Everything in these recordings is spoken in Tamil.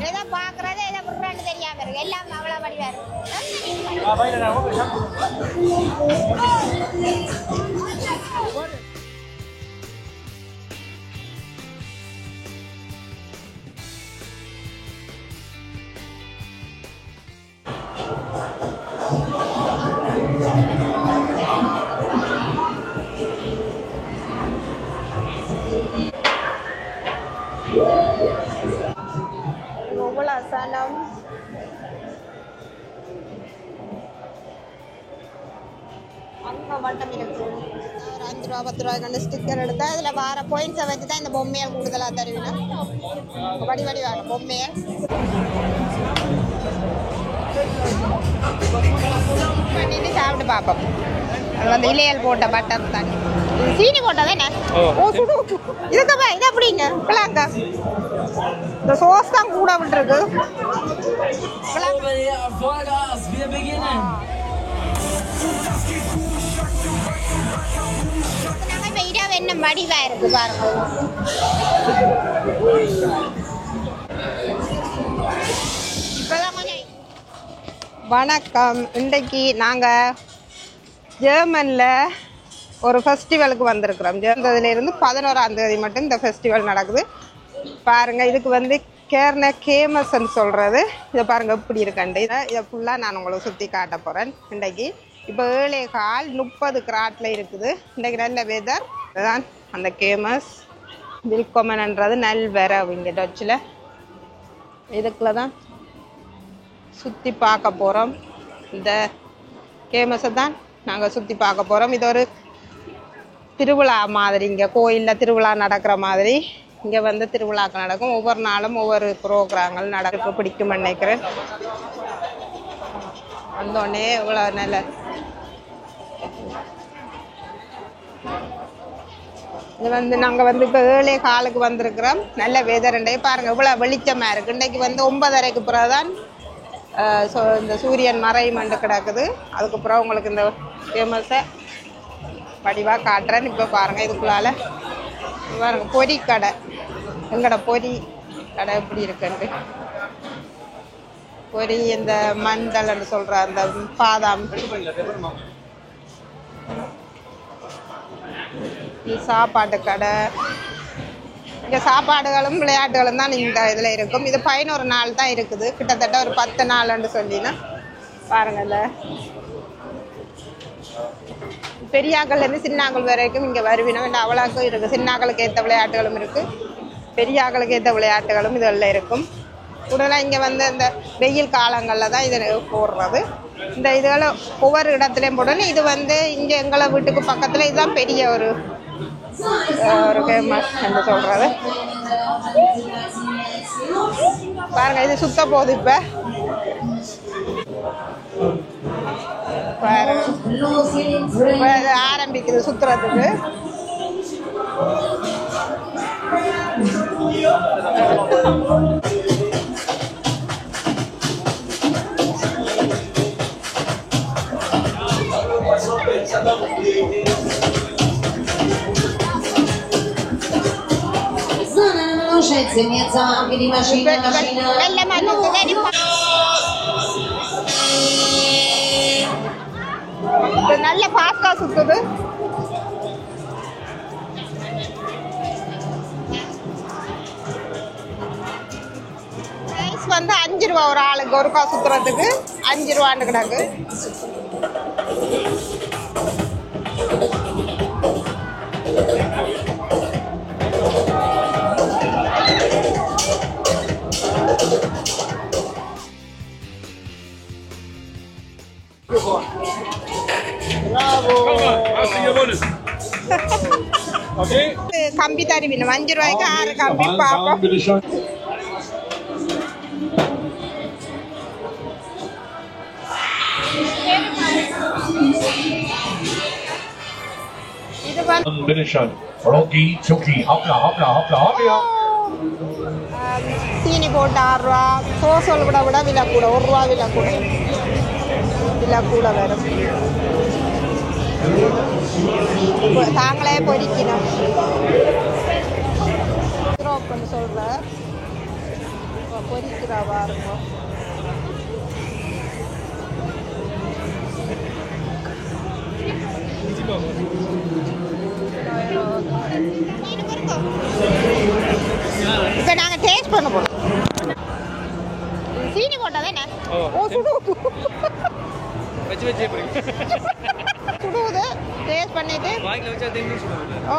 எதை பாக்குறது எதை விடுறான்னு தெரியாம இருக்கு எல்லாம் அவ்வளவு வடிவா இருக்கு சனம் அங்க மட்டும் இருக்கு ஒரு 5 ரூபா 10 ரூபாய்க்கு ஸ்டிக்கர் எடுத்தா இதுல வார பாயிண்ட்ஸை வச்சு தான் இந்த பொம்மையை கூடுதலா தருவீங்க வடி வடி வேணும் பொம்மையை பண்ணிட்டு சாப்பிட்டு பார்ப்போம் அது வந்து இலையல் போட்ட பட்டர் தான் சீனி போட்டதே என்ன ஓ சுடு இதுக்கு இது அப்படிங்க பிள்ளாங்க இந்த சோஸ் தான் கூட விட்டுருக்கு என்ன வடிவா இருக்கு பாருங்க இப்பதான் கொஞ்சம் வணக்கம் இன்றைக்கு நாங்க ஜெர்மன்ல ஒரு ஃபெஸ்டிவலுக்கு வந்திருக்கிறோம் இருந்து 11ஆம் தேதி மட்டும் இந்த ஃபெஸ்டிவல் நடக்குது பாருங்க இதுக்கு வந்து கேர்ன கேமஸ்ன்னு சொல்றது இதை பாருங்க எப்படி இருக்கண்டு இதை ஃபுல்லாக நான் உங்களுக்கு சுற்றி காட்ட போகிறேன் இன்றைக்கு இப்போ 7:30 கிராட்ல இருக்குது இன்றைக்கு நல்ல வெதர் அதுதான் அந்த கேமஸ் வில்கோமன்ன்றது நல்வரவு இங்கே டச்சில் இதுக்குள்ள தான் சுற்றி பார்க்க போகிறோம் இந்த கேமஸை தான் நாங்கள் சுற்றி பார்க்க போகிறோம் இது ஒரு திருவிழா மாதிரி இங்கே கோயிலில் திருவிழா நடக்கிற மாதிரி இங்கே வந்து திருவிழாக்கள் நடக்கும் ஒவ்வொரு நாளும் ஒவ்வொரு ப்ரோக்ராம்கள் நடக்க பிடிக்கும்னு நினைக்கிறேன் வந்தோடனே இவ்வளோ நல்ல இது வந்து நாங்கள் வந்து இப்போ 7:15 வந்திருக்கிறோம் நல்ல வெதர் பாருங்கள் இவ்வளோ வெளிச்சமாக இருக்குது இன்றைக்கு வந்து 9:30க்கு பிறகு தான் இந்த சூரியன் மறைமண்டு கிடக்குது அதுக்கப்புறம் உங்களுக்கு இந்த ஃபேமஸை வடிவாக காட்டுறேன் இப்போ பாருங்கள் இதுக்குள்ளால பாருங்க பொரி கடை எங்கட பொரி கடை எப்படி இருக்குன்ட்டு பொரி இந்த மண்டல்னு சொல்கிற அந்த பாதாம் சாப்பாட்டு கடை இங்கே சாப்பாடுகளும் விளையாட்டுகளும் தான் இந்த இதில் இருக்கும் இது 11 நாள் தான் இருக்குது கிட்டத்தட்ட ஒரு 10 நாள்னு சொல்லினா பாருங்கள்ல பெரியாக்கள்லேருந்து சின்னாக்கள் வரைக்கும் இங்கே வருவினோம் அவ்வளோக்கும் இருக்குது சின்னாக்களுக்கு ஏற்ற விளையாட்டுகளும் இருக்குது பெரியாக்களுக்கு ஏற்ற விளையாட்டுகளும் இதெல்லாம் இருக்கும் கூடுதலாக இங்கே வந்து இந்த வெயில் காலங்களில் தான் இதை போடுறது இந்த இதுகளை ஒவ்வொரு இடத்துலையும் போடணும் இது வந்து இங்கே எங்களை வீட்டுக்கு பக்கத்தில் இதுதான் பெரிய ஒரு ஃபேமஸ் என்று சொல்கிறது பாருங்க இது சுத்த போகுது இப்போ ஆரம்பிக்குது சுத்துறதுக்கு நல்ல பாஸ்டா சுத்துது வந்து 5 ரூபா ஒரு ஆளுக்கு ஒரு காசு சுத்துறதுக்கு 5 ரூபான்னு கிடக்கு கம்பி தருவின 5 ரூபாய்க்கு 6 கம்பி பாப்போம் இது சீனி போட்டு 6 ரூபா சோசல் விட விட விலை கூட 1 ரூபா விலை கூட வரும் தாங்களே பொரிக்கணும் சொல்கிறேன். பொரிக்கிறா பாருங்க. இப்போ நாங்கள் டேஸ்ட் பண்ண போகிறோம். சீனி போட்டால் தானே? ஓ சுடுவது சுடுவது டேஸ்ட் பண்ணிட்டு ஓ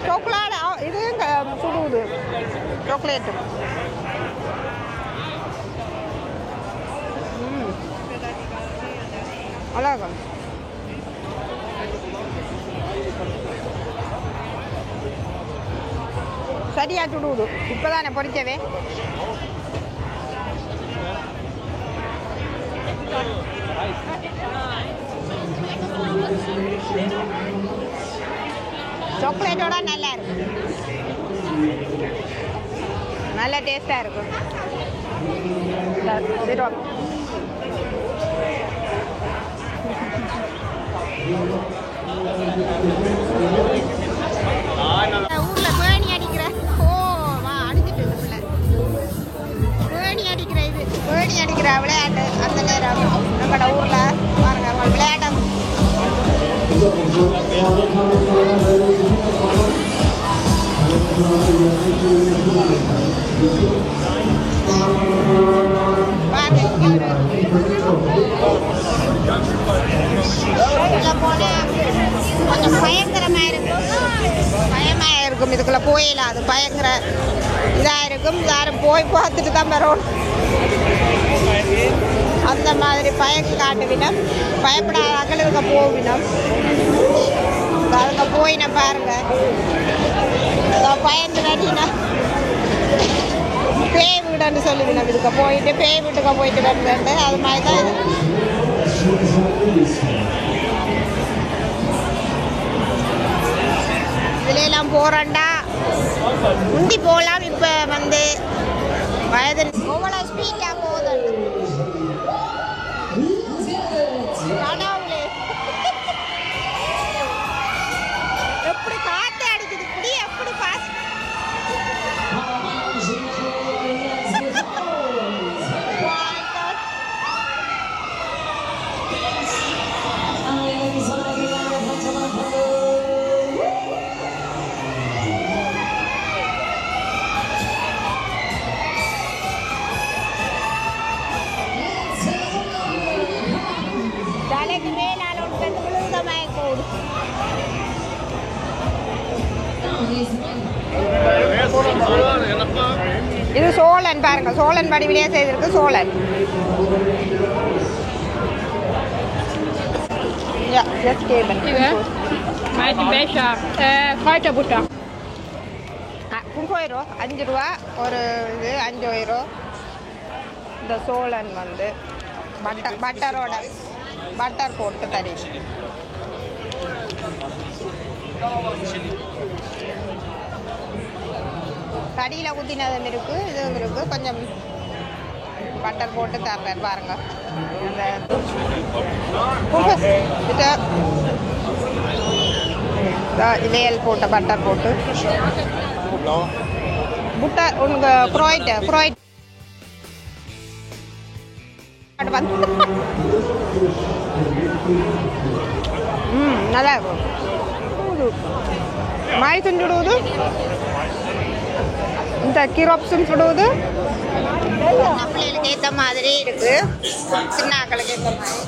சாக்லேட் இது சுடுவது சாக்லேட்டு. அழகா சரியா சுடுவது. இப்போதானே பொரிச்சவே. சாக்லேட்டோட நல்லா இருக்கும். நல்ல டேஸ்டாக இருக்கும். ஊரில் பேணி அடிக்கிற அடிச்சுட்டு பேணி அடிக்கிற இது பேணி அடிக்கிற விளையாட்டு அந்த நேரம் நம்மளோட ஊரில் பாருங்க அவங்க விளையாட்டம். கொஞ்சம் பயங்கரமாக இருக்கும். பயமாக இருக்கும். இதுக்குள்ள போயிடல. அது பயங்கர இதாக இருக்கும். யாரும் போய் பார்த்துட்டு தான் வரும். அந்த மாதிரி பயங்க காட்டுவினம். பயப்படாதாக்கள் இதுக்கு போவினம். அதுக்கு போயின பாருங்க. பயந்து நடினா பேய் வீடுன்னு சொல்லுவினம். இதுக்கு போயிட்டு பேய் வீட்டுக்கு போயிட்டு வந்து அது மாதிரி தான் இது. இதுலாம் போகிறோண்டா முந்தி போகலாம். இப்போ வந்து வயது எவ்வளோ ஸ்பீடாக போகுது. கடவுளே எப்படி காற்று அடிக்குது. இப்படி எப்படி பாஸ் தலைக்கு மேலால ஒன்று விழுந்தமாய் போடு. இது சோழன் பாருங்க. சோழன் வடிவிலே செய்திருக்கு. Cholan ja, jetzt geben. Met een beetje kruidenbutter. 5 euro 5 ரூபா ஒரு இது 5 euro. இந்த சோழன் வந்து பட்டரோட பட்டர் போட்டு தரி. கடியில் ஊற்றினதும் இருக்குது. இதுவும் இருக்குது. கொஞ்சம் பட்டர் போட்டு தர்றேன் பாருங்க. இலையல் போட்ட பட்டர் போட்டு புட்டர் உனக்கு ஃப்ராய்ட் நல்லா இருக்கும். மாய்ஸும் சுடுவது. இந்த கிராப்ஸும் சுடுவது. பிள்ளைகளுக்கு ஏற்ற மாதிரி இருக்கு. சின்ன ஆக்களுக்கு ஏற்ற மாதிரி.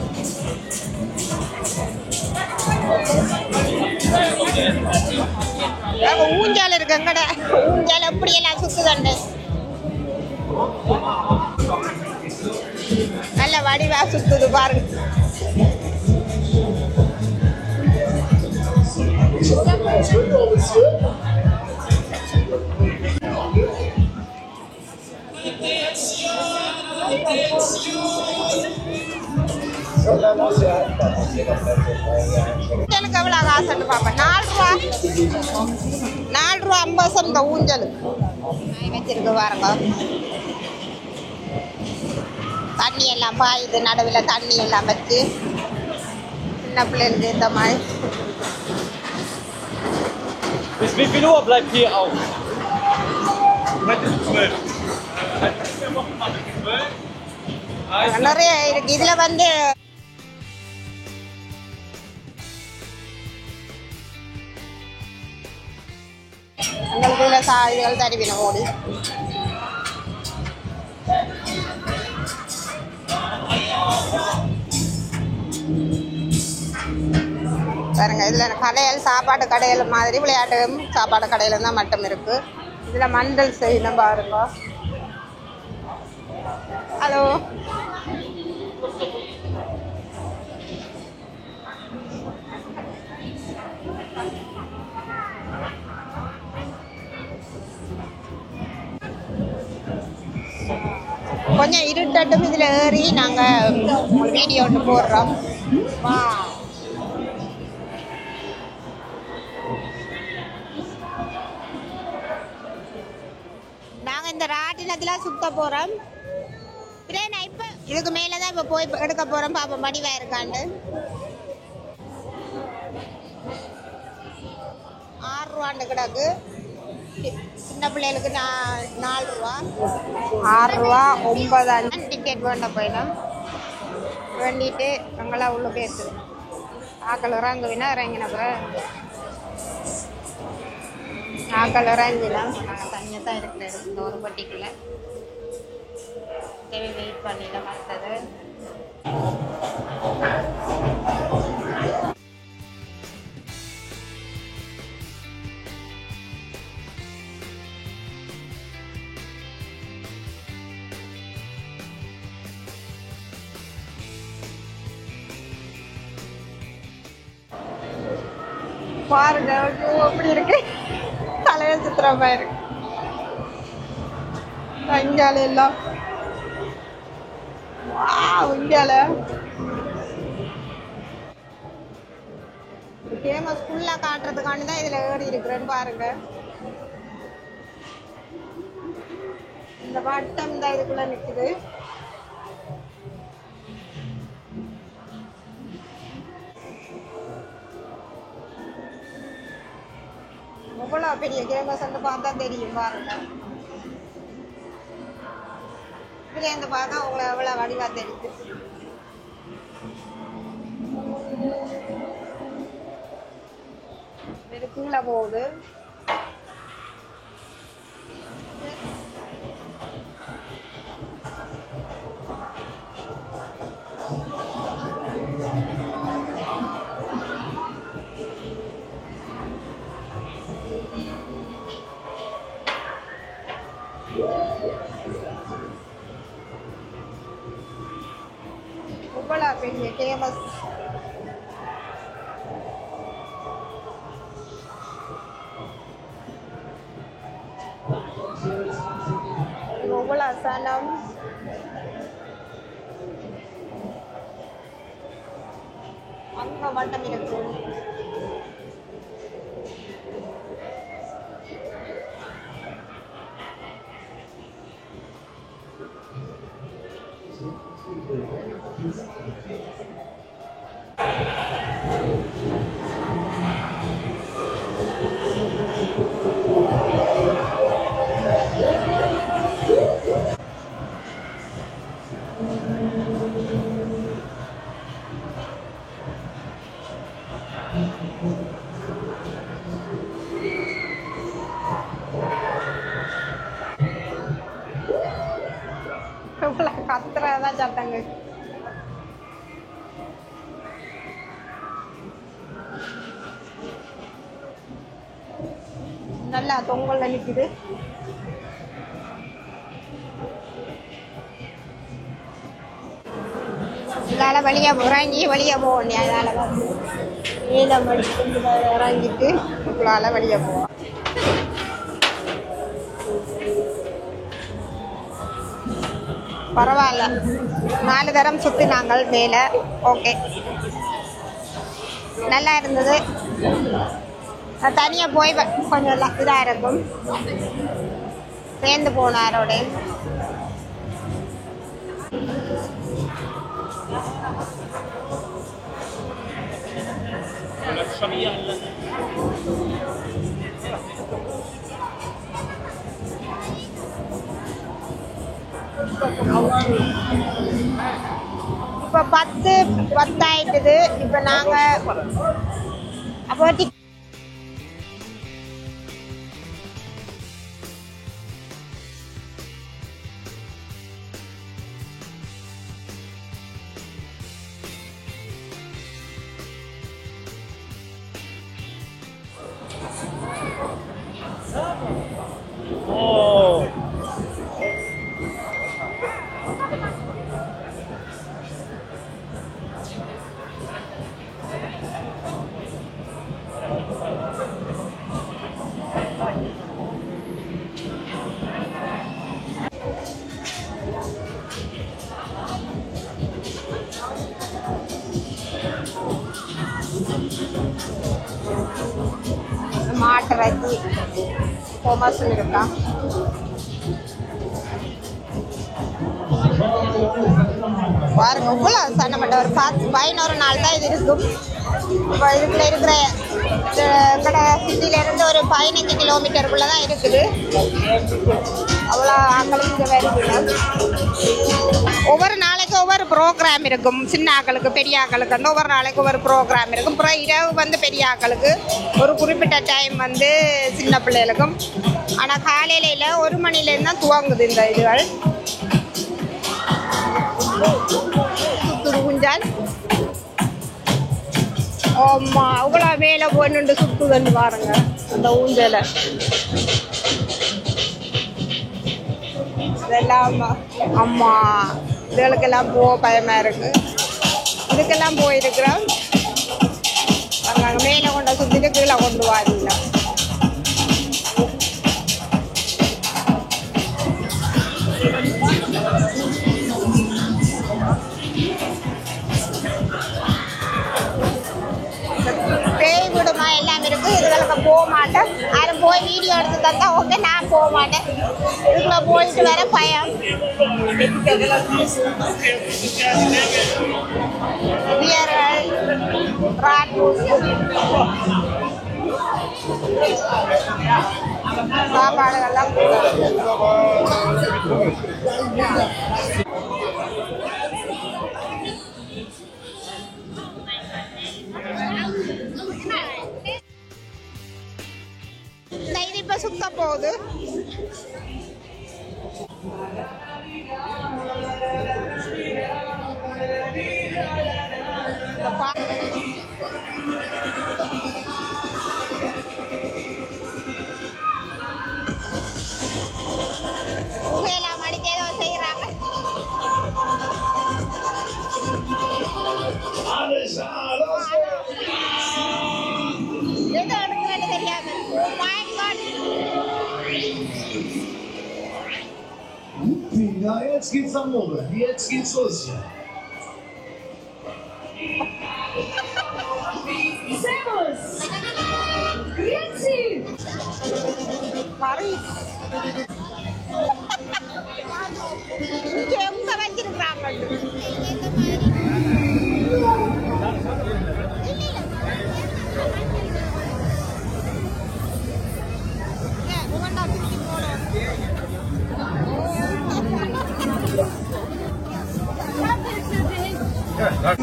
ஊஞ்சால் இருக்கு. எங்கட ஊஞ்சால் எப்படியெல்லாம் சுத்துதண்டு. நல்ல வடிவா சுத்துது பாருங்க. ஊஞ்சலுக்கு எவ்வளோ காசுன்னு பார்ப்பேன். 4 ரூபா 50 இந்த ஊஞ்சலுக்கு வச்சிருக்கு பாருங்க. தண்ணி எல்லாம் பாயுது. நடுவில் தண்ணி எல்லாம் வச்சு சின்ன பிள்ளைகளுக்கு ஏற்ற மாதிரி. Bis wie viel Uhr bleibt hier auf? நிறைய இருக்கு இதுல வந்து உங்களுக்கு இதுல இதுகள் தருவின ஓடி பாருங்க இதுல கடைகள் சாப்பாடு கடைகள் மாதிரி விளையாட்டு சாப்பாடு கடையில தான் மட்டும் இருக்கு இதுல மண்டல் செய்யணும் பாருங்க ஹலோ கொஞ்சம் இருட்டட்டும் இதுல ஏறி நாங்க வீடியோ ஒன்று போடுறோம் வா நாங்க இந்த ராட்டினத்துல சுத்த போறோம் நான் இப்ப இதுக்கு மேலதான் இப்ப போய் எடுக்க போறோம் பாப்போம் மடிவா இருக்காண்டு 6 ரூபாண்டு கிடக்கு சின்ன பிள்ளைகளுக்கு 4 ரூபா 6 ரூபா 9 டிக்கெட் வேண்ட போயிடும் வேண்டிட்டு அங்கெல்லாம் உள்ள பேசு ஆக்கள் இறங்குவினா இறங்கின பிறகு ஆக்கள் இறங்கிலாம் நாங்கள் தனியாக தான் இருக்கிற இந்த ஒரு பட்டிக்குள்ள வெயிட் பண்ணிட மற்றது பாருங்க எப்படி இருக்கு தலைய சித்திரமா இருக்கு இங்கால எல்லாம் இங்கால ஃபேமஸ் ஃபுல்லா காட்டுறதுக்காண்டி தான் இதுல ஏறி இருக்கிறேன்னு பாருங்க இந்த வட்டம் தான் இதுக்குள்ள நிக்குது எவ்வளோ பெரிய கேமஸ் பார்த்தா தெரியும் பாருங்க இதுலேருந்து பார்த்தா உங்களை எவ்வளோ வடிவா தெரியுது இது கீழே போகுது பெரிய ஃபேமஸ் சனம் அங்க வட்டம் இருக்கு கத்துறதான் சத்தங்க நல்லா தொங்கல்ல நிக்குது இதால வழியா இறங்கி வழியா போவோம் அதால நீளம் இறங்கிட்டு உங்களால வழியா போவோம் பரவாயில்ல 4 தரம் சுத்தினாங்கள் மேல ஓகே நல்லா இருந்தது தனியா போய் கொஞ்சம் இதா இருக்கும் சேர்ந்து போனாரோட இப்போ 10 ஆயிட்டுது. இப்போ நாங்கள் அப்போ மாட்டை வச்சு கொமர்ஷியல் இருக்கா. பாருங்க இவ்வளோ சண்டை ஒரு 11 நாள் தான் இது இருக்கும். இப்போ இதுக்குள்ள இருக்கிற கடை சிட்டியிலேருந்து ஒரு 15 கிலோமீட்டருக்குள்ளே தான் இருக்குது. அவ்வளோ ஆக்களுக்கு இங்கே வருது. ஒவ்வொரு நாளைக்கு ஒவ்வொரு ப்ரோக்ராம் இருக்கும். சின்ன ஆக்களுக்கு பெரிய ஆக்களுக்கு வந்து ஒவ்வொரு நாளைக்கு ஒவ்வொரு ப்ரோக்ராம் இருக்கும். அப்புறம் இரவு வந்து பெரிய ஆக்களுக்கு ஒரு குறிப்பிட்ட டைம் வந்து சின்ன பிள்ளைகளுக்கும். ஆனால் காலையில் இல்லை 1 மணிலேருந்து தான் துவங்குது இந்த இதுகள். சுத்துது குஞ்சால். ஆமா அவ்வளோ வேலை போயிட்டு சுத்துதுன்னு பாருங்க அந்த ஊஞ்சலை. இதெல்லாம் அம்மா இதுகளுக்கெல்லாம் பயமா இருக்கு. இதுக்கெல்லாம் போயிருக்கிறோம். நாங்கள் மேலே கொண்ட சுற்றிட்டு கீழே கொண்டு வாரீங்க. பேய் விடுமா எல்லாம் இருக்கு. இதுகளுக்கு போக மாட்டேன். யாரும் போய் வீடியோ எடுத்து தந்தா ஓகே, நான் போக மாட்டேன். இதுக்குள்ள போயிட்டு வர பயம். சாப்பாடுகள்லாம் இது இப்ப சுத்த போகுது. புகையெல்லாம் அடித்து ஏதோ செய்யறாங்க. எது எடுக்கிறேன்னு தெரியாது. Ja, jetzt geht's am Morgen. Jetzt geht's los. Servus! Grüezi! Paris. இங்கே எங்க வச்சிருக்கிறாங்க?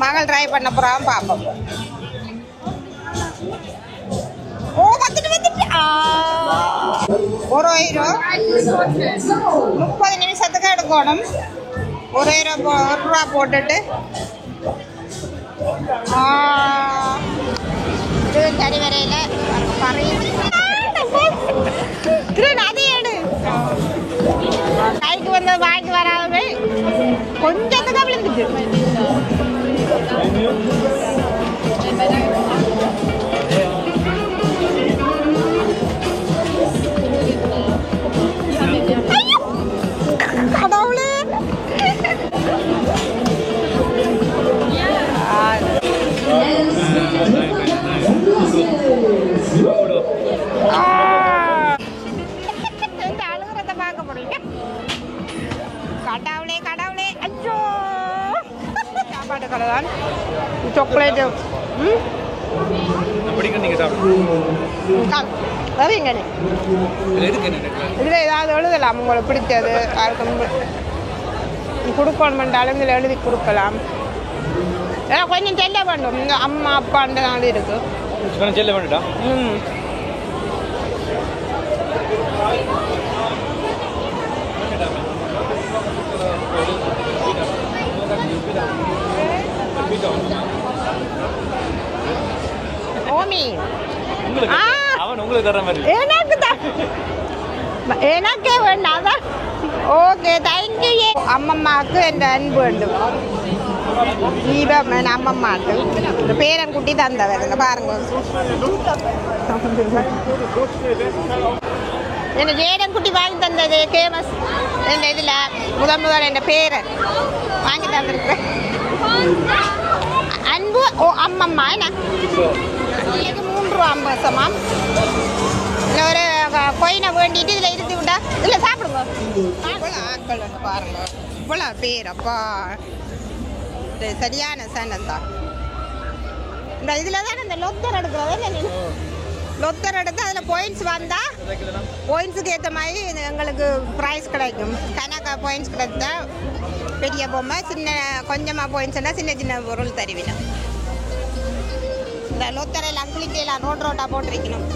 மகள் ட்ரை பண்ண போறான் பாப்போம். ஓ வந்துட்டு 30 நிமிஷத்துக்கு எடுக்கணும். 1 ரூபா போட்டுட்டு சரி வரையில அதே எடு. கைக்கு வந்து வாங்கி வராதவே கொஞ்சத்துக்கு விழுந்துட்டு. கடவுளே அழுகுறத பார்க்க முடியுங்க. கடவுளே கடவுளே அச்சோ. சாப்பாடு கடை தான். சாக்லேட்டு சரிங்க. இதில் ஏதாவது எழுதலாம் உங்களுக்கு பிடிச்சது. கொடுக்கணுமென்றாலும் இதில் எழுதி கொடுக்கலாம். கொஞ்சம் செல்ல வேண்டும். இங்கே அம்மா அப்பான்ற நாள் இருக்கு. செல்ல வேண்டுடா. ஓமி அவன் உங்களுக்கு தர மாதிரி எனக்கே வேண்டாம். Okay, thank you. அம்மம்மாவுக்கு என் அன்பு வேண்டும். தீபம் அம்மம்மாவுக்கு இந்த பேரன்குட்டி தந்தவர் பாருங்க. என்ன பேரன்குட்டி வாங்கி தந்தது ஃபேமஸ். இந்த இதில் முதல் என் பேரன் வாங்கி தந்திருக்கிறேன். அன்பு அம்மம்மா என்ன 3 ரூபா 50 இல்லை ஒரு கொயினை வேண்டிட்டு இதில் இருத்தி விட்டா இதில் சாப்பிடுங்க. ஆட்கள் பாருங்க இவ்வளோ பேர். அப்பா சரியான சனந்தான். இந்த இதில் தான் இந்த லொத்தர் எடுக்கிறது. லொத்தர் எடுத்து அதில் பாயிண்ட்ஸ் வந்தால் பாயிண்ட்ஸுக்கு ஏற்ற மாதிரி எங்களுக்கு ப்ரைஸ் கிடைக்கும். கணக்கா பாயிண்ட்ஸ் கிடைத்தா பெரிய பொம்மை, சின்ன கொஞ்சமாக பாயிண்ட்ஸ்னா சின்ன சின்ன பொருள் தருவினோம். இந்த லொத்தரையில் அங்கிலிட்டெல்லாம் ரோட்டாக போட்டிருக்கணும்.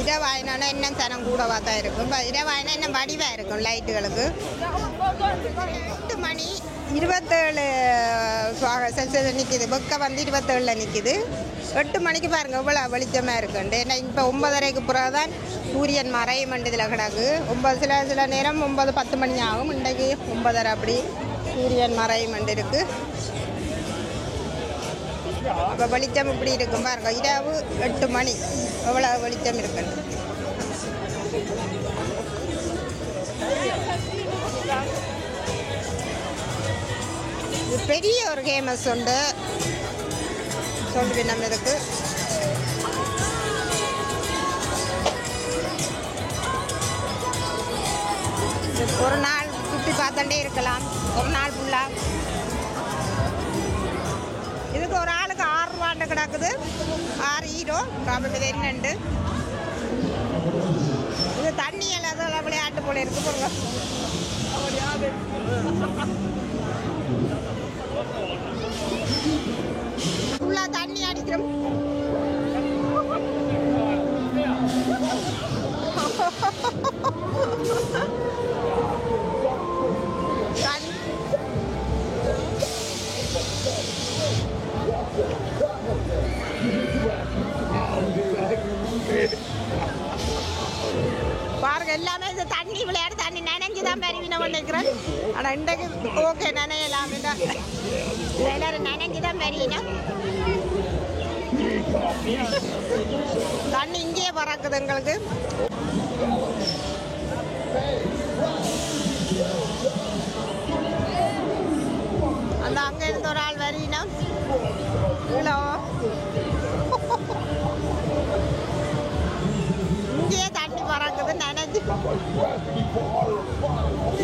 இரவாயினா இன்னும் சனம் கூடவா தான் இருக்கும். இரவாயினா இன்னும் வடிவாக இருக்கும் லைட்டுகளுக்கு. 8 மணி 27 நிற்கிது. வெக்க வந்து 27 நிற்கிது. 8 மணிக்கு பாருங்கள் இவ்வளோ வெளிச்சமாக இருக்குண்டு. ஏன்னா இப்போ 9:30க்கு பிறகு தான் சூரியன் மறையும் இதில் கிடக்கு. 9 சில நேரம் 9-10 மணி ஆகும். இன்றைக்கு 9:30 அப்படி சூரியன் மறையும் இருக்குது. அப்போ வெளிச்சம் இப்படி இருக்கும் பாருங்க. இரவு 8 மணி எவ்வளோ வெளிச்சம் இருக்கு. இது பெரிய ஒரு ஃபேமஸ் உண்டு சொல்லுவேன் நம்ம. இதுக்கு ஒரு நாள் சுற்றி பார்த்துட்டே இருக்கலாம். ஒரு நாள் ஃபுல்லாக. இதுக்கு ஒரு ஆளுக்கு 6 ரூபாண்டு கிடக்குது. 6 ஈரோ இது என்னண்டு. இது தண்ணி எல்லாம் விளையாட்டு போல இருக்கு போங்க. ஃபுல்லாக தண்ணி அடிக்கிறோம். பாருங்க எல்லாமே இந்த தண்ணி விளையாடு. தண்ணி நனைஞ்சு தான் பெருவின நினைக்கிறேன். ஆனால் இன்றைக்கு ஓகே நனையலாம். எல்லாரும் நனைஞ்சு தான் பெருவினோம். தண்ணி இங்கேயே பறக்குது எங்களுக்கு. அந்த அங்கே இருந்து ஒரு ஆள் வருவினோம். ஹலோ, இங்கேயே தண்ணி பறக்குது நனைஞ்சு.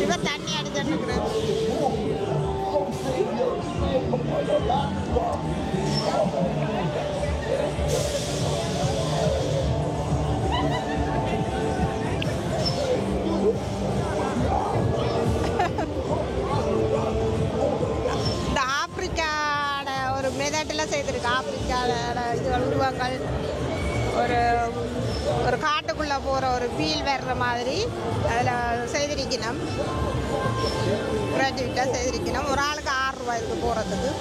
இவன் தண்ணி அடிச்சுட்டு இருக்கிறேன். இந்த ஆப்பிரிக்காட ஒரு மெதட்டில் செய்திருக்கு. ஆப்பிரிக்காட இது உருவங்கள் ஒரு ஒரு காட்டுக்குள்ளே போகிற ஒரு ஃபீல் வர்ற மாதிரி அதில் செய்திருக்கணும். கிராஜுவேட்டாக செய்திருக்கணும். ஒரு ஆளுக்கு 6 ரூபாய்க்கு போகிறதுக்கு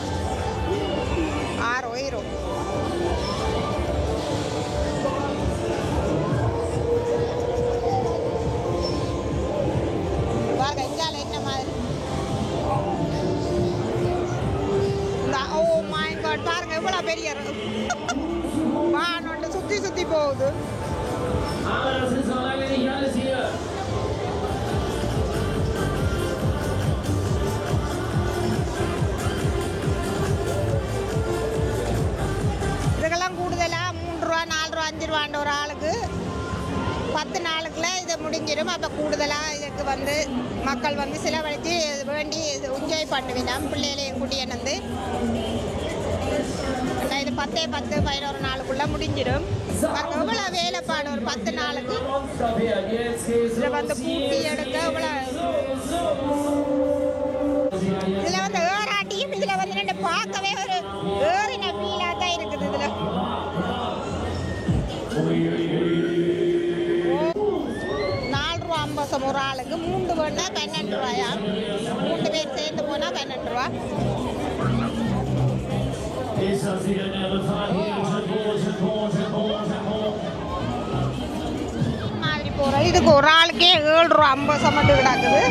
6 பாருங்க இங்கால என்ன மாதிரி. ஓ மை காட், பாருங்க இவ்வளோ பெரிய வானோண்டு சுற்றி சுற்றி போகுது. இதுக்கெல்லாம் கூடுதலாக 3 ரூபா 4 ரூபா 5 ரூபாண்ட ஒரு ஆளுக்கு 10 நாளுக்குள்ள இதை முடிஞ்சிடும். அப்போ கூடுதலாக இதுக்கு வந்து மக்கள் வந்து செலவழித்து வேண்டி என்ஜாய் பண்ணுவேன். பிள்ளைகளையும் கூட்டியன்னு இது 10 10-11 நாளுக்குள்ள முடிஞ்சிடும். எவ்வளோ வேலைப்பாடு ஒரு 10 நாளுக்கு இதில் வந்து பூட்டி எடுக்க இதில் வந்து ஏறாட்டியும் இதில் வந்து ரெண்டு பார்க்கவே ஒரு ஏறின ஃபீலாக தான் இருக்குது. இதில் 4 ரூபா 50 ஒரு ஆளுக்கு 3 வேணா 12 ரூபாயா, 3 பேர் சேர்ந்து போனால் 12 ரூபா. மாதிரி போகிறோம். இதுக்கு ஒரு ஆளுக்கே 7 ரூபா 50 மட்டும் கிடக்குது.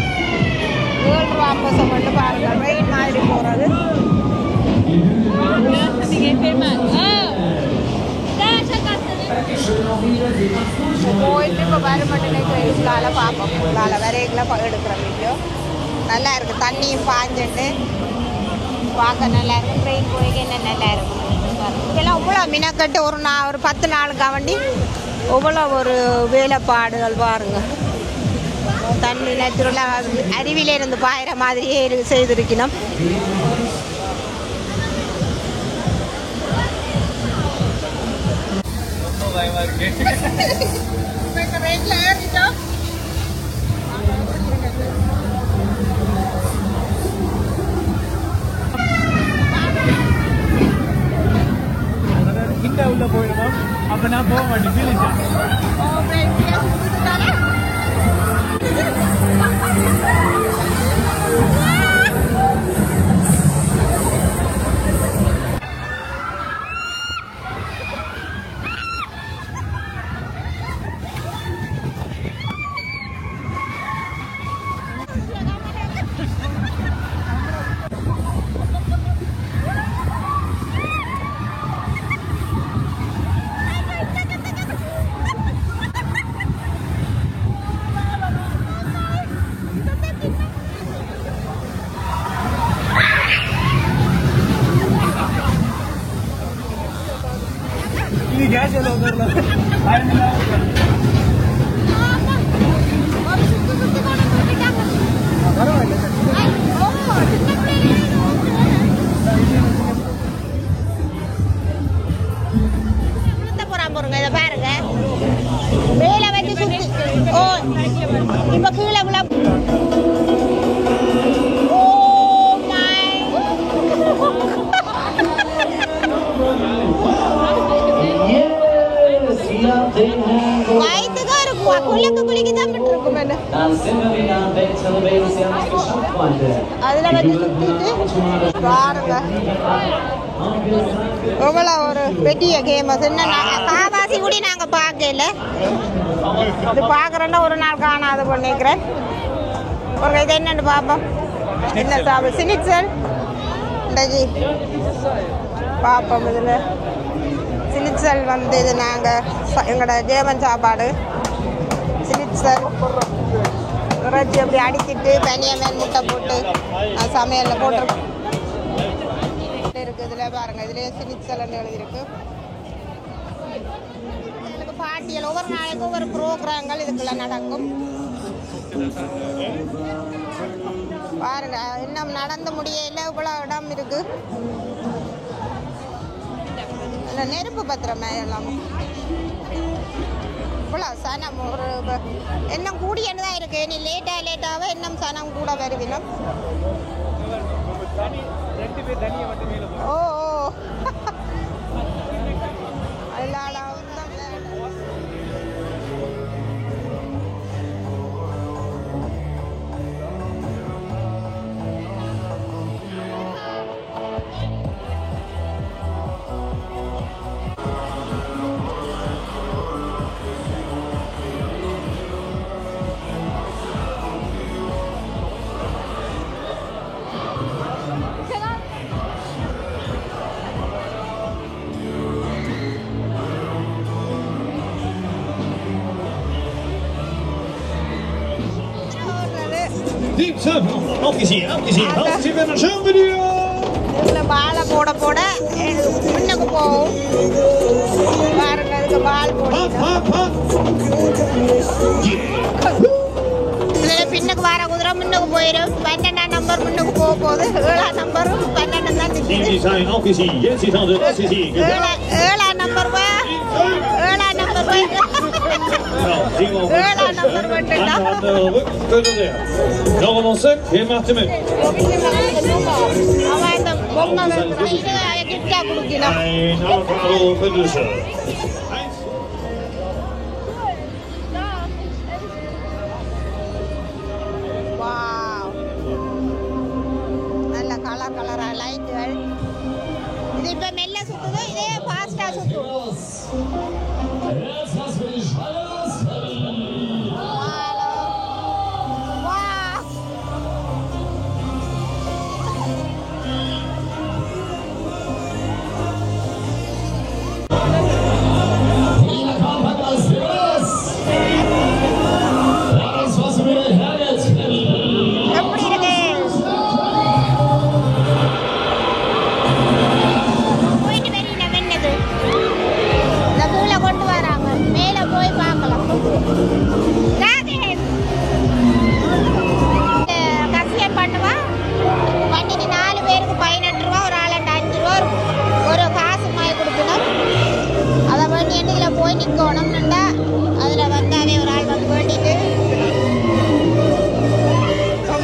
7 ரூபா 50 மட்டும் பாருங்க. ட்ரெயின் மாதிரி போகிறது. போயிட்டு இப்போ வருமட்டனை ட்ரெயின்கால பார்ப்போம். காலை வரைக்குள்ள எடுக்கிற வீடியோ நல்லா இருக்குது. தண்ணியும் பாஞ்சுட்டு பார்க்க நல்லா இருக்கும். ட்ரெயின் போய்க்கு என்ன நல்லா இருக்கும். இதெல்லாம் இவ்வளோ மினக்கட்டு ஒரு 10 நாளுக்கு வண்டி இவ்வளோ ஒரு வேலைப்பாடுகள் பாருங்கள். தண்ணி நேச்சுரலாக அருவியிலிருந்து பாயிற மாதிரியே செய்திருக்கணும். உள்ள போயிடுவோம். அப்ப நான் போக மாட்டேன். कैसे लोग போறாங்க இதை பாருங்க மேல வச்சு சுத்தி ஓ இப்ப கீழே விழ அதுல வந்து சுத்திட்டு பாருங்க எவ்வளோ ஒரு பெரிய கேம். என்ன காவாசி கூட நாங்க பார்க்கல. இது பார்க்குறோன்னா ஒரு நாள் காணாத பண்ணிக்கிறேன். ஒரு இது என்னன்னு பார்ப்போம். என்ன சாப்பிடு சினிச்சல் இன்றைக்கு பார்ப்போம். இதில் சினிச்சல் வந்து இது நாங்கள் எங்களோட ஜேமன் சாப்பாடு சினிச்சல் இறைச்சி அப்படி அடிச்சிட்டு பனியமேன் முட்டை போட்டு சமையலில் போட்டிருக்கோம் இருக்குது. இதில் பாருங்கள் இதுலேயே சினிச்சல்னு எழுதியிருக்கு. இதுக்கு பாட்டியல் ஒவ்வொரு நாளைக்கும் ஒவ்வொரு ப்ரோக்ராம்கள் இதுக்குள்ள நடக்கும். பாருங்க இன்னும் நடந்து முடியல. இவ்வளோ இடம் இருக்கு. இல்லை நெருப்பு பத்திரமே எல்லாமே இவ்வளோ சனம் ஒரு இன்னும் கூடியன்னு தான் இருக்கு. நீ லேட்டாக இன்னும் சனம் கூட வருவினும். ஓ அதனால இதில் பாலை போட போட முன்னுக்கு போகும். பாருங்க இதுக்கு பால் போடணும். இதில் பின்னுக்கு வர குதிரை முன்னுக்கு போயிடும். 12ஆம் நம்பர் முன்னுக்கு போக போகுது. 7ஆம் நம்பரும் 12 தான் Team Design Office, jetzt ist der Office. ஏழாம் நம்பர் வா ஏழாம் நம்பர் வா Nou, zien we op ஏழாம் நம்பர் வந்துட்டா aan de rug kunnen we. Nog een stuk, heel maar te mee. அவன் இந்த பொம்மை இது கிஃப்டா கொடுக்கணும் Een aantal punten. வாவ் நல்ல கலர் கலரா லைட்டுகள் இது இப்ப மெல்ல சுத்துது இதே ஃபாஸ்டா சுத்தும் வாவ் எப்படி இருக்கு போயிட்டு வெளியில வெண்ணது இந்த பூல கொண்டு வராங்க மேல போய் பார்க்கலாம் ராகேஷ் கசியம் பண்ணுவா பண்ணிட்டு 4 பேருக்கு 18 ரூபா ஒரு ஆளுக்கு 5 ரூபா ஒரு காசு மாய் கொடுக்கணும் அதை பண்ணி எண்ணிக்கல போய் நிற்கணும்னுண்டா அதில் வந்தாவே ஒரு ஆள் வந்து வேண்டிட்டு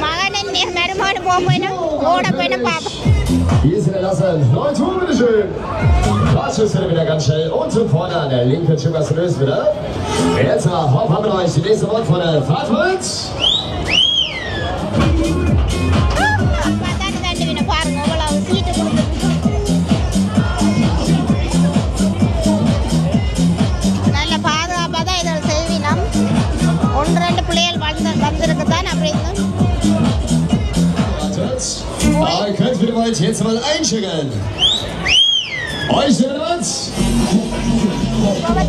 மகன் மருமகன் போகணும் ஓட போயிடும் பார்ப்போம் Hier ist Lassen. 9 Tour, bitteschön. Startschuss wieder ganz schnell. Und zum vorne an der linken Schiffers löst wieder. Jetzt haben wir euch die nächste Wort von der Fahrt wird. பாருங்க அவ்வளவு சீட்டு கொடுத்து நல்ல பாதுகாப்பாக தான் இதில் செய்வினம் 1-2 பிள்ளைகள் வந்திருக்கு தான் அப்படின்னு Ihr könnt, wenn ihr wollt, jetzt mal einschicken. Euch sind uns.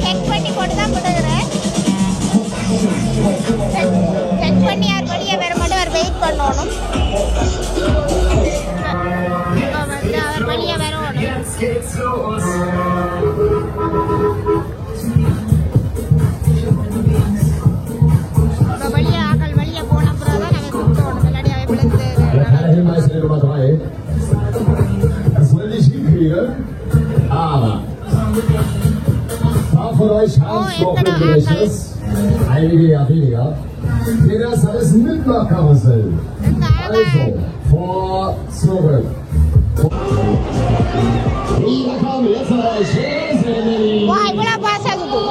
Check பண்ணி போட்டு தான் விடுகிறேன் செக் பண்ணி யார் வெளியே வர மட்டும் அவர் வெயிட் பண்ணணும் அவர் வெளியே வரணும் வெளியே ஆக்கள் வெளியே போன அப்புறம் தான் நாங்கள் சுற்றணும் முன்னாடி அவை பிள்ளைங்க Kleiner Hinweis in der Nummer 3. Das will ich hinkriegen. Aber ein paar von euch haben es noch im Gedächtnis. Einige ja weniger. Nee, das ist ein Mitmachkarussell. Also, vor, zurück. Hier kommen wir jetzt mal schönes Rennen. வா இவ்வளோ பாஸ் ஆகுது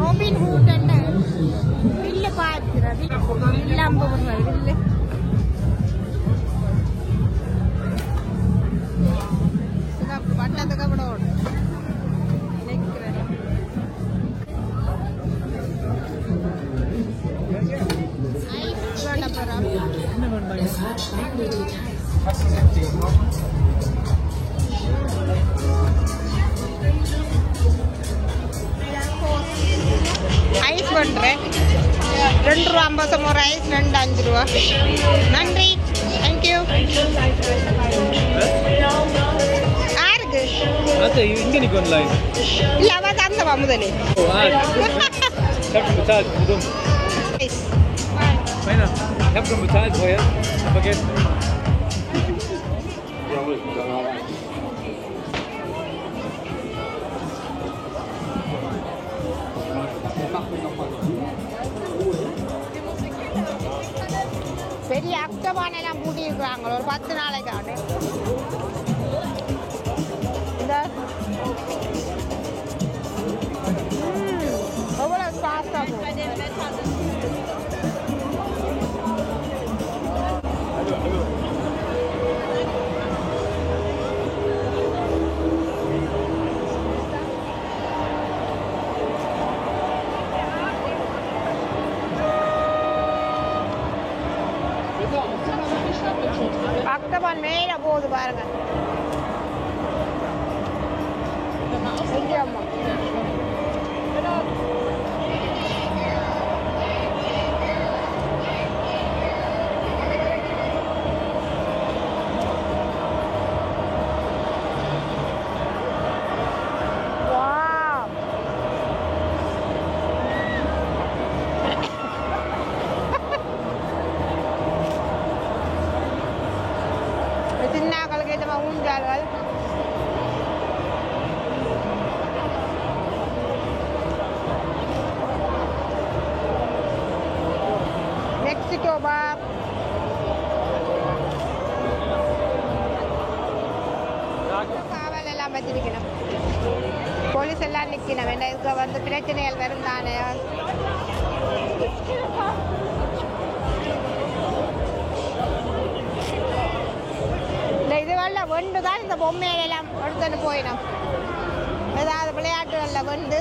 ரோபின் ஹூட் என்ன வில்லு பார்க்கிறார் வில்லு அம்பு வருவார் வில்லு பட்டத்துக்கு கூட ஓடும் ஐஸ் பண்ணுறேன் 2 ரூபா 50 ஒரு ஐஸ் 2 5 ரூபா நன்றி தேங்க்யூ யாருக்கு Warte, hier nicht online. இல்லை அவள் தந்தவா முதலே Oh, ich hab schon bezahlt, du dumm. ஐஸ் Meiner, ich hab schon bezahlt vorher. Hab vergessen. பெரிய அக்டபானெல்லாம் பூட்டியிருக்கிறாங்க ஒரு 10 நாளைக்கு ஆண்டு இந்த எவ்வளோ சாஃப்டாக அக்டபான் மேலே போகுது பாருங்க அம்மா சின்னாக்களுக்கு ஏற்ற ஊஞ்சால்கள் மெக்சிகோ பார் காவல் எல்லாம் வச்சிருக்கணும் போலீஸ் எல்லாம் நிற்கணும் என்ன இதுக்கு வந்து பிரச்சனைகள் வரும் தானே இதுவல்ல வெண்டு தான் இந்த பொம்மையிலெல்லாம் எடுத்துன்னு போயிடும் ஏதாவது விளையாட்டுகள்ல வெண்டு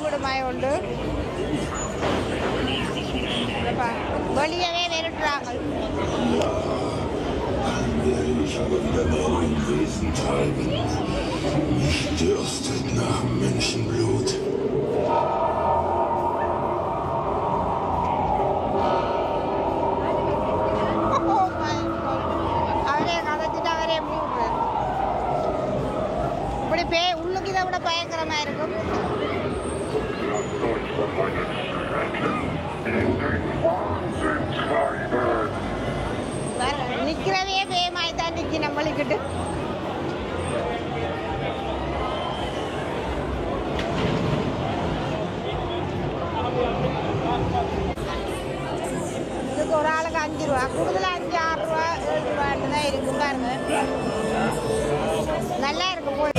விடுமாய் உண்டு வெளியவே விரட்டுறாங்க Ich habe wieder mein Wesen treiben. Mich dürstet nach Menschenblut. அவரே கதைச்சிட்டு அவரே மூடுறாரு இப்படி உள்ளுக்கு இதை விட பயங்கரமா இருக்கும் நிக்கிறவே பேமாய் தான் நிக்கி நம்மளுக்கிட்டு இதுக்கு ஒரு ஆளுக்கு 5 ரூபா கூடுதல் 5, 6 ரூபா 7 ரூபான்னு தான் இருக்கும் பாருங்க நல்லா இருக்கும் போய்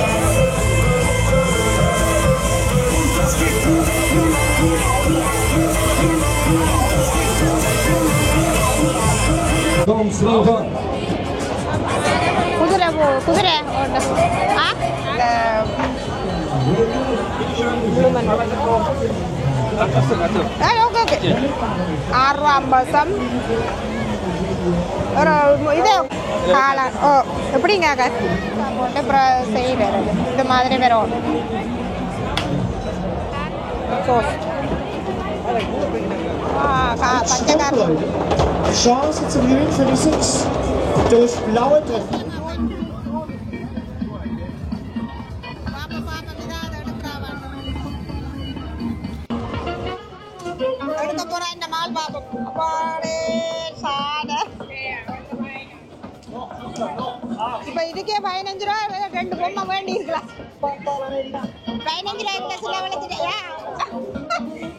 குதிரை ஓகே ஓகே 6 ரூபா 50 ஒரு இது காளான் ஓ எப்படிங்க போட்டு அப்புறம் செய்கிறாரு இந்த மாதிரி வரும் பச்சைக்காரி Chance zum Gewinn für die Six durch blaue Treffen. எடுக்க போற இந்த மால் பாப்போம் அப்பாடே சாட இப்ப இதுக்கே 15 ரூபா 2 பொம்மை வேண்டி இருக்கலாம் 15 ரூபா இந்த சில வளர்த்துட்டியா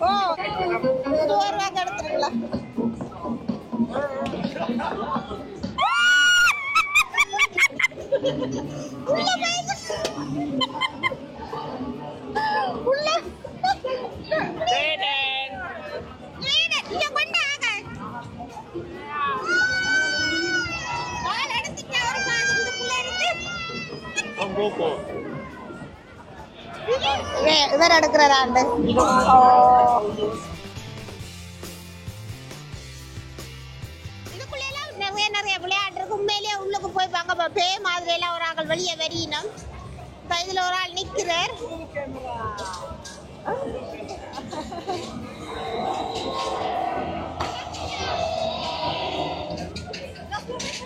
ஓ 20 ரூபாய்க்கு எடுத்துருக்கலாம் இவர் எடுக்கிறாண்டு இதுக்குள்ள நிறைய விளையாட்டு இருக்கு உண்மையிலேயே உள்ளுக்கு போய் பாங்க பே மாதிரி எல்லாம் ஒரு ஆள் வெளியே வெறியினம் இதுல ஒரு ஆள் நிக்கிறார்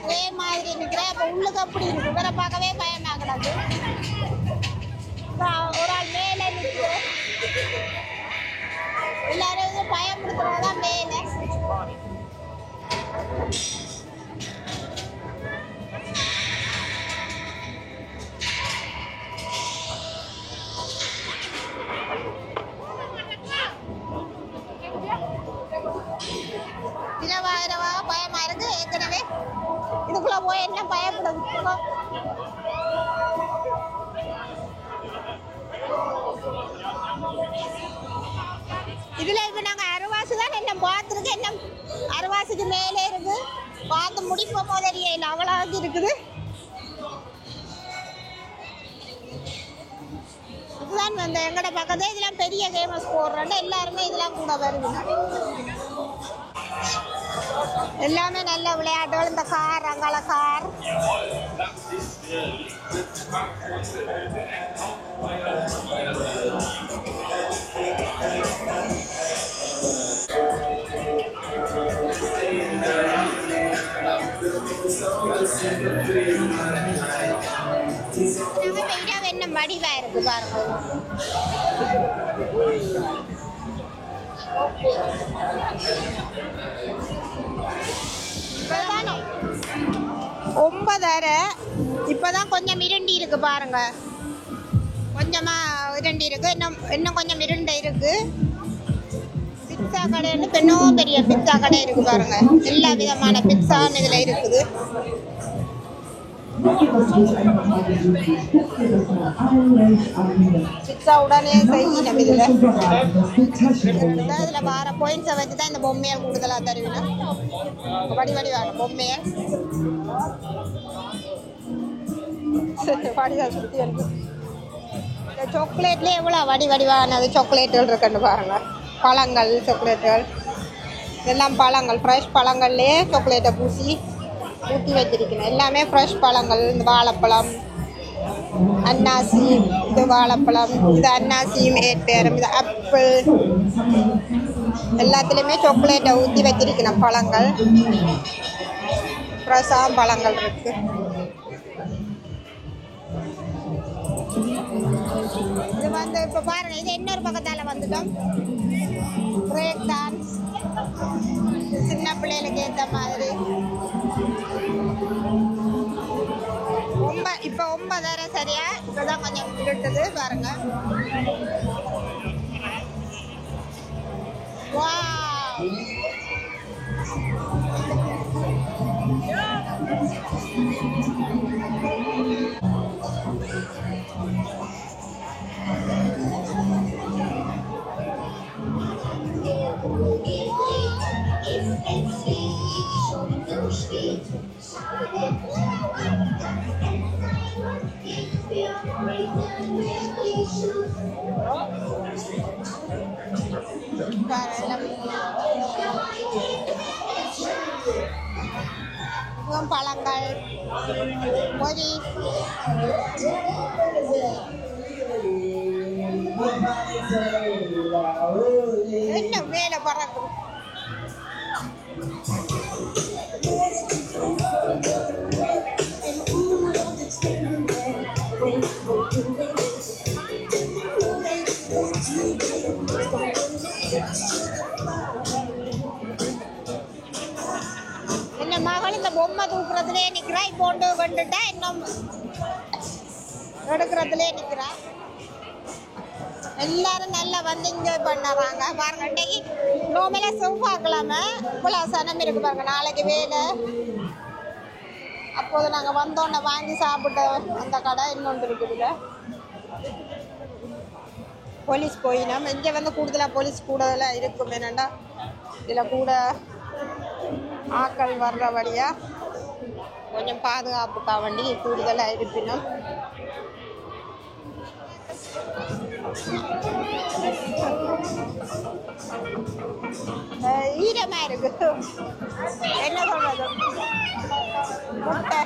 பே மாதிரி நிக்கிற அப்ப உள்ளுக்கு அப்படி இருக்கு வேற பார்க்கவே பயமாகலாது ஒரு ஆள் மேல நிற்கிற எல்லாரும் பயப்படுத்துறதான் மேல இரவா பயமா இருக்கு ஏற்கனவே இதுக்குள்ள போய் என்ன பயப்படுது இதுல இப்ப நாங்க அரைவாசி தான் என்ன பார்த்துருக்கு என்ன அரைவாசிக்கு மேலே இருக்கு பார்த்து முடிப்போம் போதறிய இல்லை அவ்வளவு இருக்குது பார்த்துதான் வந்தேன். எங்கட பக்கத்துல இதெல்லாம் பெரிய கேமஸ் போடுறேன், எல்லாருமே இதெல்லாம் கூட வருவீங்க. எல்லாமே நல்ல விளையாட்டுகள். இந்த கார், அங்கால கார், என்ன வடிவா இருக்கு பாருங்க. ஒன்பதரை இப்பதான் கொஞ்சம் இருண்டி இருக்கு பாருங்க. கொஞ்சமா இருண்டி இருக்கு, இன்னும் கொஞ்சம் இருண்ட இருக்கு. பிட்சா கடைன்னு இன்னும் பெரிய பிட்சா கடை இருக்கு பாருங்க. எல்லா விதமான பிட்சா இதுல இருக்குது. பிட்சா உடனே செய்யணும். இதுல வார பாயிண்ட்ஸை வச்சு தான் இந்த பொம்மையை கூடுதலா தருவினா. வடி வேணும் பொம்மையை சுத்தி இருக்கு. இந்த சாக்லேட்ல எவ்வளோ வடிவானது சாக்லேட்டுகள் இருக்குன்னு பாருங்க. பழங்கள் சாக்லேட்டுகள் எல்லாம் பழங்கள், ஃப்ரெஷ் பழங்கள்லேயே சாக்லேட்டை ஊற்றி வச்சிருக்கணும். எல்லாமே ஃப்ரெஷ் பழங்கள். இந்த வாழைப்பழம், அன்னாசி, இது வாழைப்பழம், இது அன்னாசி, மேற்பேரம், இது ஆப்பிள், எல்லாத்துலேயுமே சாக்லேட்டை ஊற்றி வச்சிருக்கணும். பழங்கள் ஃப்ரெஷ்ஷாக பழங்கள் இருக்கு. இது வந்து இப்போ பாருங்க, இது இன்னொரு பக்கத்தால் வந்துட்டோம். பிரேக் டான்ஸ், சின்ன பிள்ளைகளுக்கு ஏற்ற மாதிரி. இப்போ 9:30 சரியா? இப்போதான் கொஞ்சம் இருட்டுது பாருங்க. பழங்கள், பொரி, என்ன மேல பறக்கும். என்ன மகள் இந்த பொம்மை தூக்குறதுலே நிக்கிறா. போண்டு கொண்டுட்டா இன்னும் எடுக்கிறதுலே நிக்கிறா. எல்லாரும் நல்லா வந்து என்ஜாய் பண்ணுறாங்க பாருங்க. இன்னைக்கு நோமையில செவ்வாய்க்கிழமை இவ்வளோ சனம் இருக்கு பாருங்க. நாளைக்கு வேலை. அப்போது நாங்கள் வந்தோன்னே வாங்கி சாப்பிட்ட அந்த கடை இன்னொன்று இருக்குதுல. போலீஸ் போயினோம். இங்கே வந்து கூடுதலாக போலீஸ் கூடுதலாக இருக்கும். என்னென்னா இதில் கூட ஆக்கள் வர்றபடியாக கொஞ்சம் பாதுகாப்புக்காக வேண்டி கூடுதலாக இருப்பினோம். ஈரமாக இருக்கு. என்ன சொல்றது, முட்டை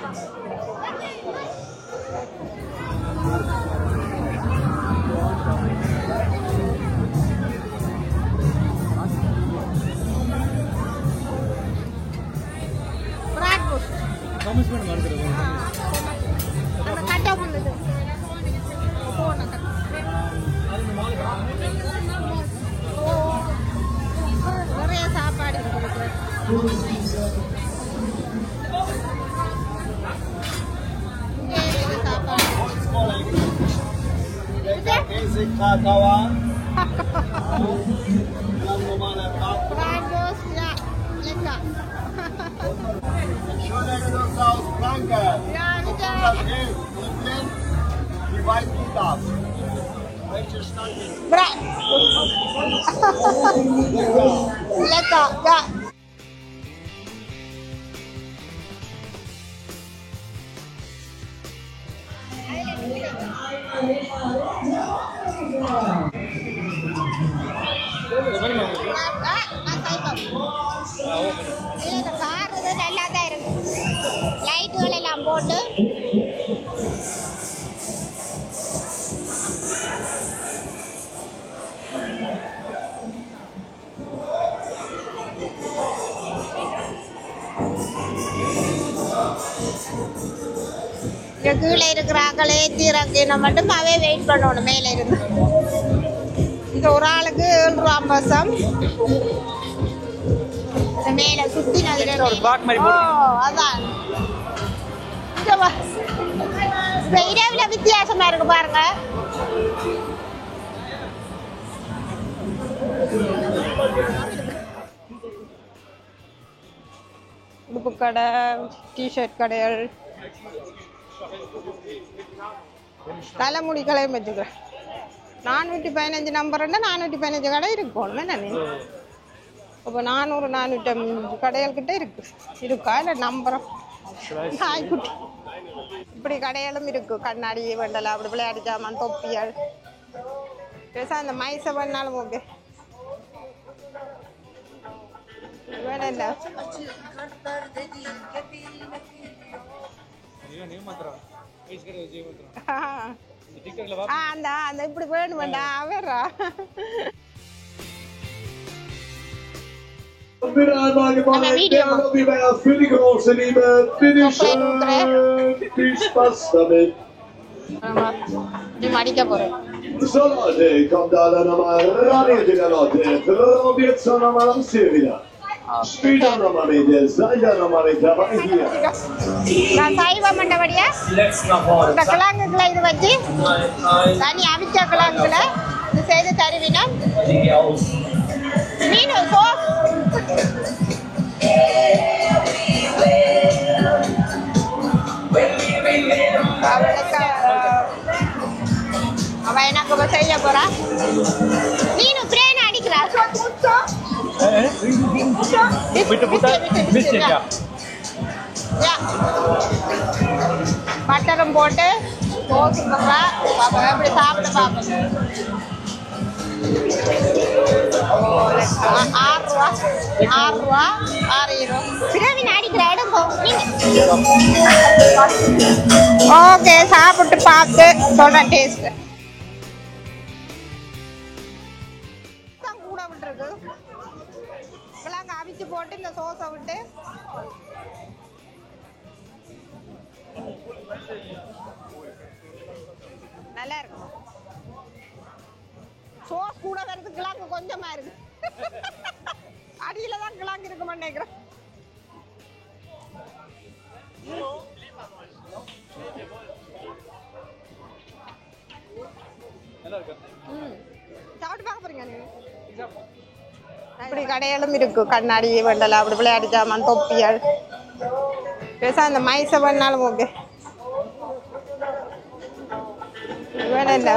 கட்ட பண்ணுது. நிறைய சாப்பாடு lecker, ja. இந்த கார் இது நல்லா தான் இருக்கு. லைட்டுகள் எல்லாம் போட்டு கீழே இருக்கிறாங்களே தீரக்கின மட்டும் அவே வெயிட் பண்ணணும் மேலே இருந்து. இந்த ஒரு ஆளுக்கு 7 ரூபா பசம். மேலே சுத்தினதுல அதான் இரவுல வித்தியாசமா இருக்கு பாருங்க. உடுப்பு கடை, டிஷர்ட் கடைகள், தலைமுடி கடையும் வச்சுக்கிறேன். 415 நம்பர் 415 கடை இருக்கு போகணுமே நான். இப்போ 400 405 கடைகள் கிட்ட இருக்கா இல்லை நம்புறோம். நாய்க்குட்டி இப்படி கடைகளும் இருக்கு. கண்ணாடி வண்டலை அப்படி விளையாடி ஜாமான் தொப்பியால் பேசா அந்த மைசை பண்ணாலும் ஓகே. வேலை இல்லை அந்த இப்படி வேணுமெண்டா அவரா. மடிக்க போறேன். சைவ மண்டபடியா இந்த கிழங்குகளை இது வச்சு தனி அவிச்ச கிழங்குல இது செய்து தருவினா மீன் அவ எனக்கு செய்ய போறா. மீன் பிரேன் அடிக்கிறா. பட்டரும் போட்டு எப்படி சாப்பிட பார்ப்போம். 6 ரூபா 6 பிரவீன் அடிக்கிற இடம். ஓகே சாப்பிட்டு பார்த்து சொல்றேன் டேஸ்ட். கூட விட்டுருக்கு கிழங்கு அவிச்சு போட்டு இந்த சோஸை விட்டு நல்லா இருக்கும். சோஸ் கூட இருக்கு, கிழங்கு கொஞ்சமா இருக்கு. அடியில தான் கிழங்கு இருக்குமா நினைக்கிறேன். சாப்பிட்டு பார்க்க போறீங்க நீங்க? இப்படி கடைகளும் இருக்கு. கண்ணாடி வண்டலை அப்படி விளையாடி ஜாமான் தொப்பியால் பேசா அந்த மைசை பண்ணாலும் ஓகே. வேலை இல்லை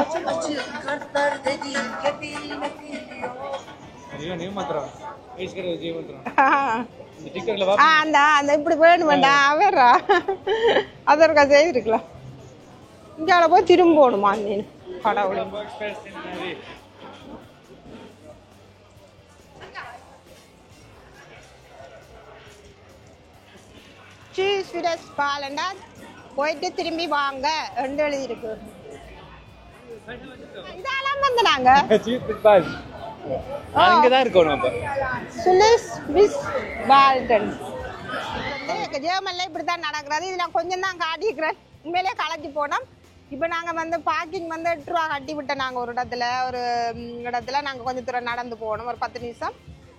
அந்த இப்படி வேணுமெண்டா அவரா அதற்கா செய்திருக்கலாம். இங்கே போய் திரும்ப போகணுமா நீ கடவுளை. சீஸ் ஃபிரஷ் பாலண்டா போயிட்டு திரும்பி வாங்க ரெண்டு எழுதி இருக்கு. இதெல்லாம் வந்து நாங்க ஜெர்மன்ல இப்படித்தான் நடக்கிறது. இது நான் கொஞ்சம் தான் காட்டிக்கிறேன். உண்மையிலே களைச்சி போனோம். இப்போ நாங்கள் வந்து பார்க்கிங் வந்து 8 ரூபா கட்டி விட்டோம். நாங்கள் ஒரு இடத்துல நாங்கள் கொஞ்சம் தூரம் நடந்து போகணும். ஒரு 10 நிமிஷம்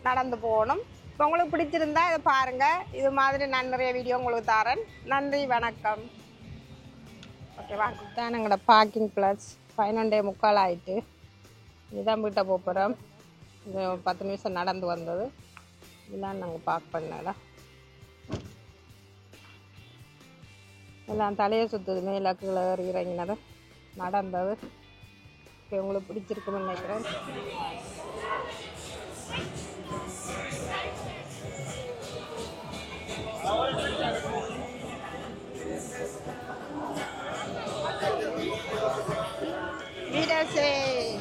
நடந்து போகணும். இப்போ உங்களுக்கு பிடிச்சிருந்தா இதை பாருங்கள். இது மாதிரி நான் நிறைய வீடியோ உங்களுக்கு தரேன். நன்றி, வணக்கம். ஓகேவா? இதுதான் எங்களோட பார்க்கிங் ப்ளஸ் 11:45 ஆகிட்டு. இதுதான் வீட்டை போகிறோம். இது 10 நிமிஷம் நடந்து வந்தது. இதெல்லாம் நாங்கள் பார்க் பண்ணல. எல்லாம் தலையை சுற்றுது. மேலே கீழே இறங்கினது நடந்தது. இப்போ உங்களுக்கு பிடிச்சிருக்குன்னு நினைக்கிறேன். Wiedersehen.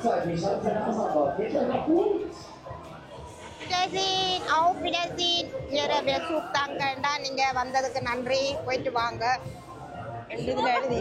Halbzeit. Michael Fernandes, Peter Kapoor. Auf Wiedersehen. Ihre Besuch தாங்கண்டா நீங்க வந்ததுக்கு நன்றி. போயிட்டு வாங்க. இதுல எழுதி